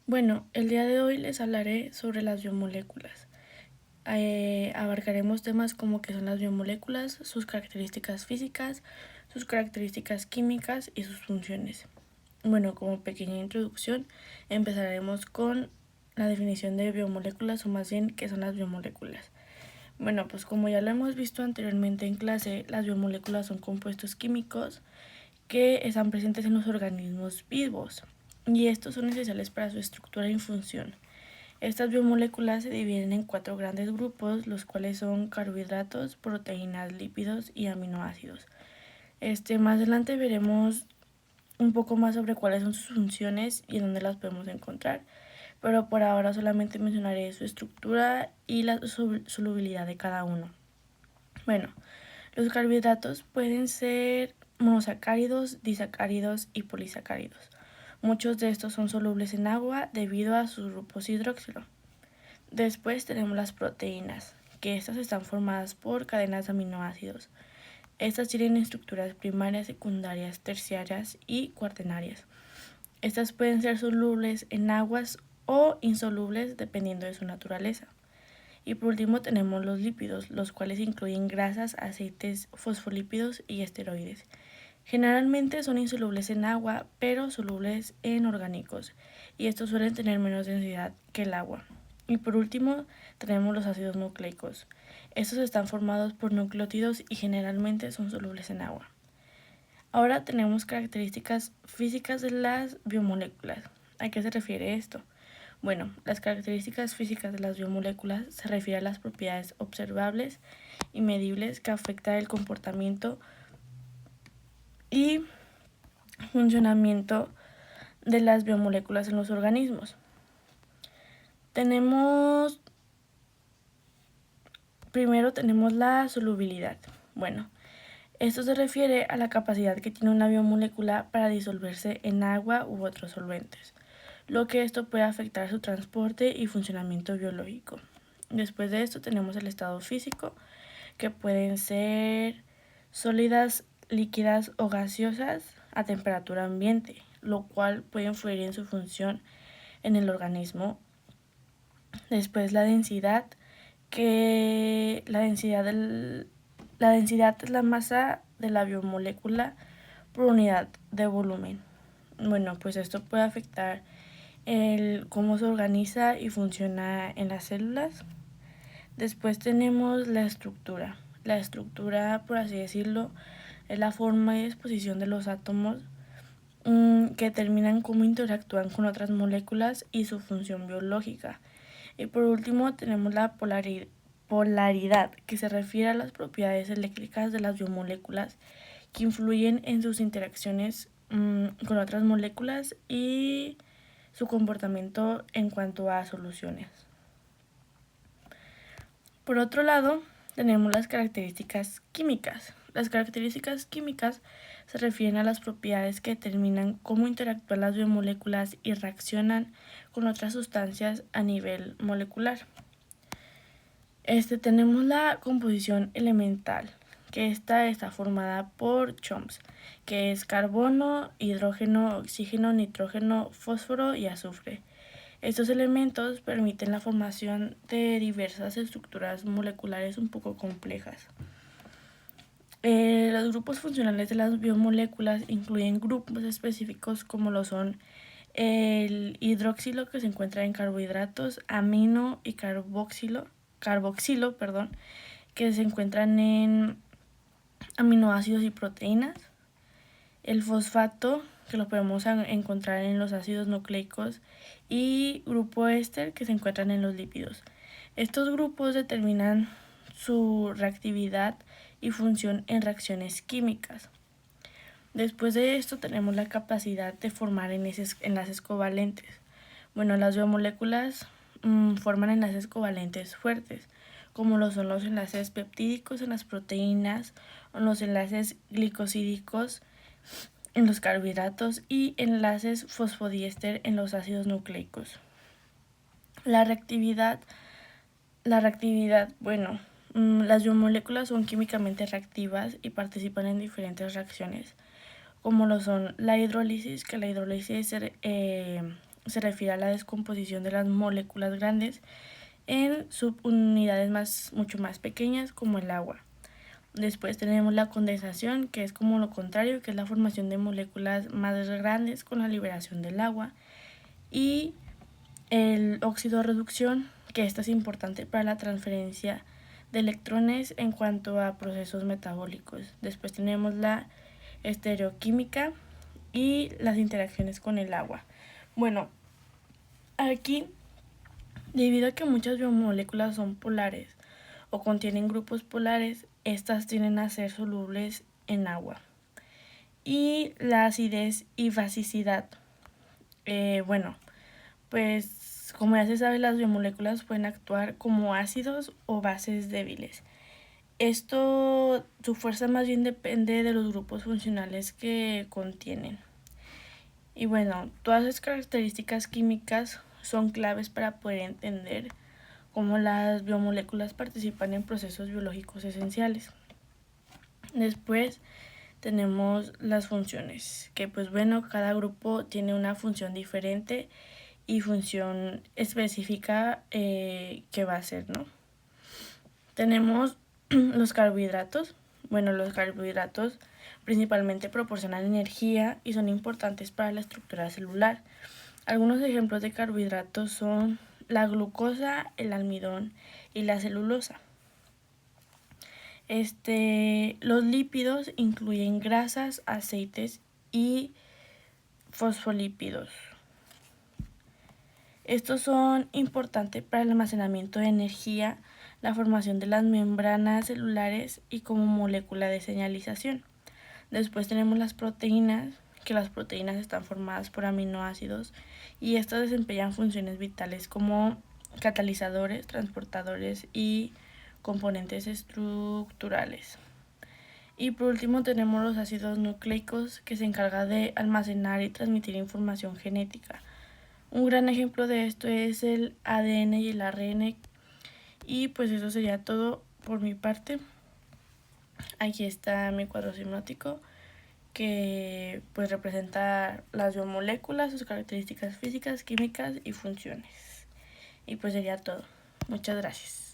Bueno, el día de hoy les hablaré sobre las biomoléculas. Abarcaremos temas como que son las biomoléculas, sus características físicas, sus características químicas y sus funciones. Bueno, como pequeña introducción, empezaremos con la definición de biomoléculas o más bien qué son las biomoléculas. Bueno, pues como ya lo hemos visto anteriormente en clase, las biomoléculas son compuestos químicos que están presentes en los organismos vivos y estos son esenciales para su estructura y función. Estas biomoléculas se dividen en 4 grandes grupos, los cuales son carbohidratos, proteínas, lípidos y aminoácidos. Más adelante veremos un poco más sobre cuáles son sus funciones y en dónde las podemos encontrar, pero por ahora solamente mencionaré su estructura y la solubilidad de cada uno. Bueno, los carbohidratos pueden ser monosacáridos, disacáridos y polisacáridos. Muchos de estos son solubles en agua debido a sus grupos hidroxilo. Después tenemos las proteínas, que estas están formadas por cadenas de aminoácidos. Estas tienen estructuras primarias, secundarias, terciarias y cuaternarias. Estas pueden ser solubles en aguas o insolubles dependiendo de su naturaleza. Y por último tenemos los lípidos, los cuales incluyen grasas, aceites, fosfolípidos y esteroides. Generalmente son insolubles en agua, pero solubles en orgánicos, y estos suelen tener menos densidad que el agua. Y por último tenemos los ácidos nucleicos. Estos están formados por nucleótidos y generalmente son solubles en agua. Ahora tenemos características físicas de las biomoléculas. ¿A qué se refiere esto? Bueno, las características físicas de las biomoléculas se refieren a las propiedades observables y medibles que afectan el comportamiento y funcionamiento de las biomoléculas en los organismos. Primero tenemos la solubilidad. Bueno, esto se refiere a la capacidad que tiene una biomolécula para disolverse en agua u otros solventes, lo que esto puede afectar su transporte y funcionamiento biológico. Después de esto tenemos el estado físico, que pueden ser sólidas, líquidas o gaseosas a temperatura ambiente, lo cual puede influir en su función en el organismo. Después la densidad, que la densidad es la masa de la biomolécula por unidad de volumen. Bueno, pues esto puede afectar el cómo se organiza y funciona en las células. Después tenemos la estructura. La estructura, por así decirlo, es la forma y disposición de los átomos que determinan cómo interactúan con otras moléculas y su función biológica. Y por último tenemos la polaridad, que se refiere a las propiedades eléctricas de las biomoléculas que influyen en sus interacciones con otras moléculas y su comportamiento en cuanto a soluciones. Por otro lado, tenemos las características químicas. Las características químicas se refieren a las propiedades que determinan cómo interactúan las biomoléculas y reaccionan con otras sustancias a nivel molecular. Tenemos la composición elemental, que esta está formada por CHOMS, que es carbono, hidrógeno, oxígeno, nitrógeno, fósforo y azufre. Estos elementos permiten la formación de diversas estructuras moleculares un poco complejas. Los grupos funcionales de las biomoléculas incluyen grupos específicos como lo son el hidroxilo, que se encuentra en carbohidratos, amino y carboxilo, que se encuentran en aminoácidos y proteínas. El fosfato, que lo podemos encontrar en los ácidos nucleicos, y grupo éster, que se encuentran en los lípidos. Estos grupos determinan su reactividad y función en reacciones químicas. Después de esto tenemos la capacidad de formar enlaces covalentes. Bueno, las biomoléculas forman enlaces covalentes fuertes, como lo son los enlaces peptídicos en las proteínas, o los enlaces glicosídicos en los carbohidratos y enlaces fosfodiéster en los ácidos nucleicos. La reactividad, bueno, las biomoléculas son químicamente reactivas y participan en diferentes reacciones, como lo son la hidrólisis, que la hidrólisis se se refiere a la descomposición de las moléculas grandes en subunidades mucho más pequeñas como el agua. Después tenemos la condensación, que es como lo contrario, que es la formación de moléculas más grandes con la liberación del agua. Y el óxido de reducción, que esta es importante para la transferencia de electrones en cuanto a procesos metabólicos. Después tenemos la estereoquímica y las interacciones con el agua. Bueno, aquí, debido a que muchas biomoléculas son polares o contienen grupos polares, estas tienden a ser solubles en agua. Y la acidez y basicidad. Pues como ya se sabe, las biomoléculas pueden actuar como ácidos o bases débiles. Esto, su fuerza más bien depende de los grupos funcionales que contienen. Y bueno, todas las características químicas son claves para poder entender cómo las biomoléculas participan en procesos biológicos esenciales. Después tenemos las funciones, que pues bueno, cada grupo tiene una función diferente y función específica que va a hacer, ¿no? Tenemos los carbohidratos. Bueno, los carbohidratos principalmente proporcionan energía y son importantes para la estructura celular. Algunos ejemplos de carbohidratos son la glucosa, el almidón y la celulosa. Los lípidos incluyen grasas, aceites y fosfolípidos. Estos son importantes para el almacenamiento de energía, la formación de las membranas celulares y como molécula de señalización. Después tenemos las proteínas, que las proteínas están formadas por aminoácidos y estas desempeñan funciones vitales como catalizadores, transportadores y componentes estructurales. Y por último tenemos los ácidos nucleicos, que se encargan de almacenar y transmitir información genética. Un gran ejemplo de esto es el ADN y el ARN. Y pues eso sería todo por mi parte. Aquí está mi cuadro semántico, que pues representa las biomoléculas, sus características físicas, químicas y funciones. Y pues sería todo. Muchas gracias.